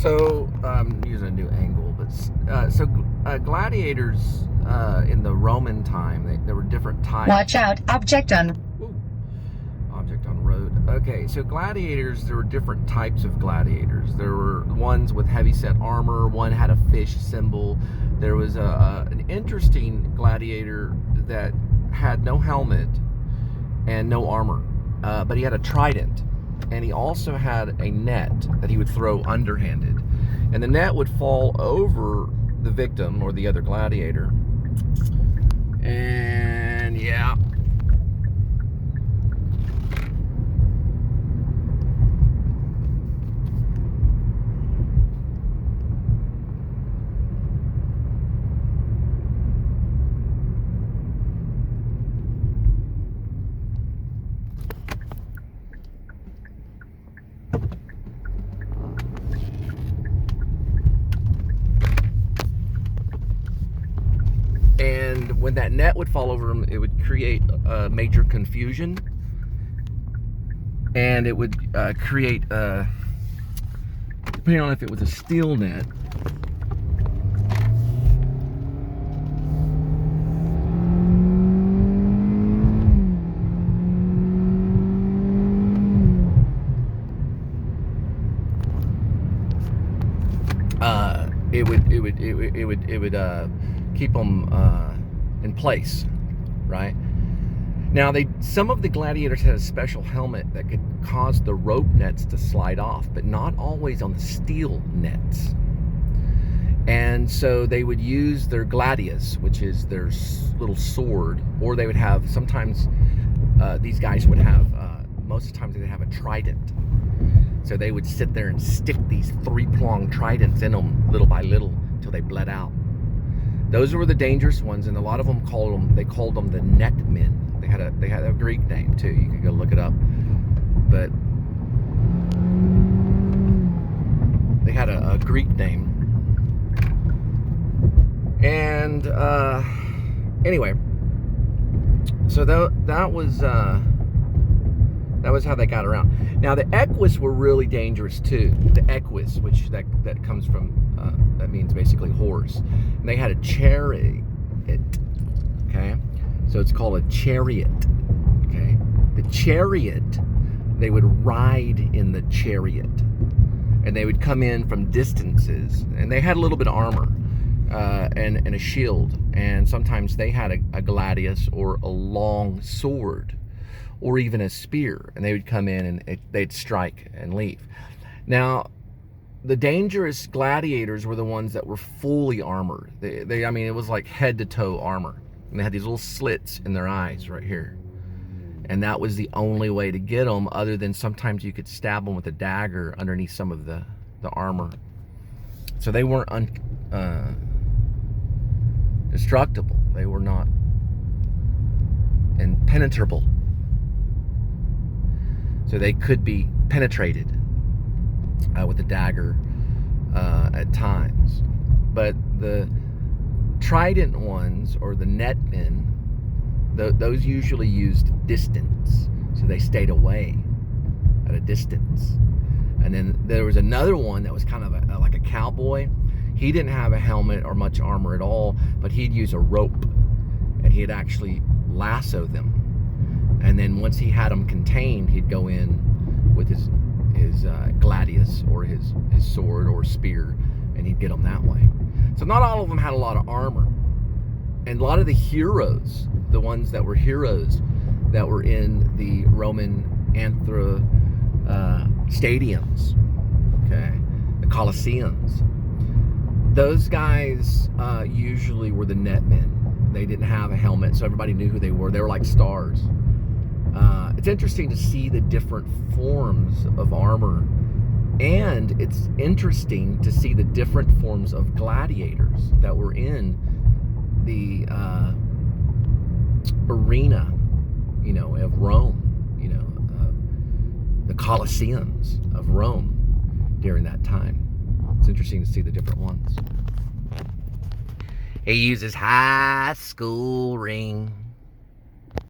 So I'm using a new angle, but gladiators in the Roman time, there were different types. Watch out, object on road. Okay, so gladiators, there were different types of gladiators. There were ones with heavy-set armor. One had a fish symbol. There was an interesting gladiator that had no helmet and no armor, but he had a trident. And he also had a net that he would throw underhanded. And the net would fall over the victim or the other gladiator. And yeah. And when that net would fall over him, it would create major confusion. And it would create, depending on if it was a steel net, it would keep them in place, right? Now, some of the gladiators had a special helmet that could cause the rope nets to slide off, but not always on the steel nets. And so they would use their gladius, which is their little sword, or they would have, sometimes these guys would have, most of the times they'd have a trident. So they would sit there and stick these three-pronged tridents in them little by little until they bled out. Those were the dangerous ones, and a lot of them called them the net men. They had a Greek name too. You could go look it up, but they had a Greek name. And anyway, so that was how they got around. Now the equus were really dangerous too. The equus, which that comes from, that means basically horse. And they had a chariot, okay? So it's called a chariot, okay? The chariot, they would ride in the chariot. And they would come in from distances. And they had a little bit of armor and a shield. And sometimes they had a gladius or a long sword, or even a spear, and they would come in and they'd strike and leave. Now, the dangerous gladiators were the ones that were fully armored. I mean, it was like head to toe armor. And they had these little slits in their eyes right here. And that was the only way to get them, other than sometimes you could stab them with a dagger underneath some of the armor. So they weren't destructible. They were not impenetrable. So they could be penetrated with a dagger at times. But the trident ones, or the netmen, those usually used distance. So they stayed away at a distance. And then there was another one that was kind of like a cowboy. He didn't have a helmet or much armor at all, but he'd use a rope, and he'd actually lasso them. And then once he had them contained, he'd go in with his gladius or his sword or spear, and he'd get them that way. So not all of them had a lot of armor. And a lot of the heroes, the ones that were heroes that were in the Roman stadiums, okay, the Colosseums, those guys usually were the netmen. They didn't have a helmet, so everybody knew who they were. They were like stars. It's interesting to see the different forms of armor, and it's interesting to see the different forms of gladiators that were in the arena, of Rome, the Colosseums of Rome during that time. It's interesting to see the different ones. He uses high school ring.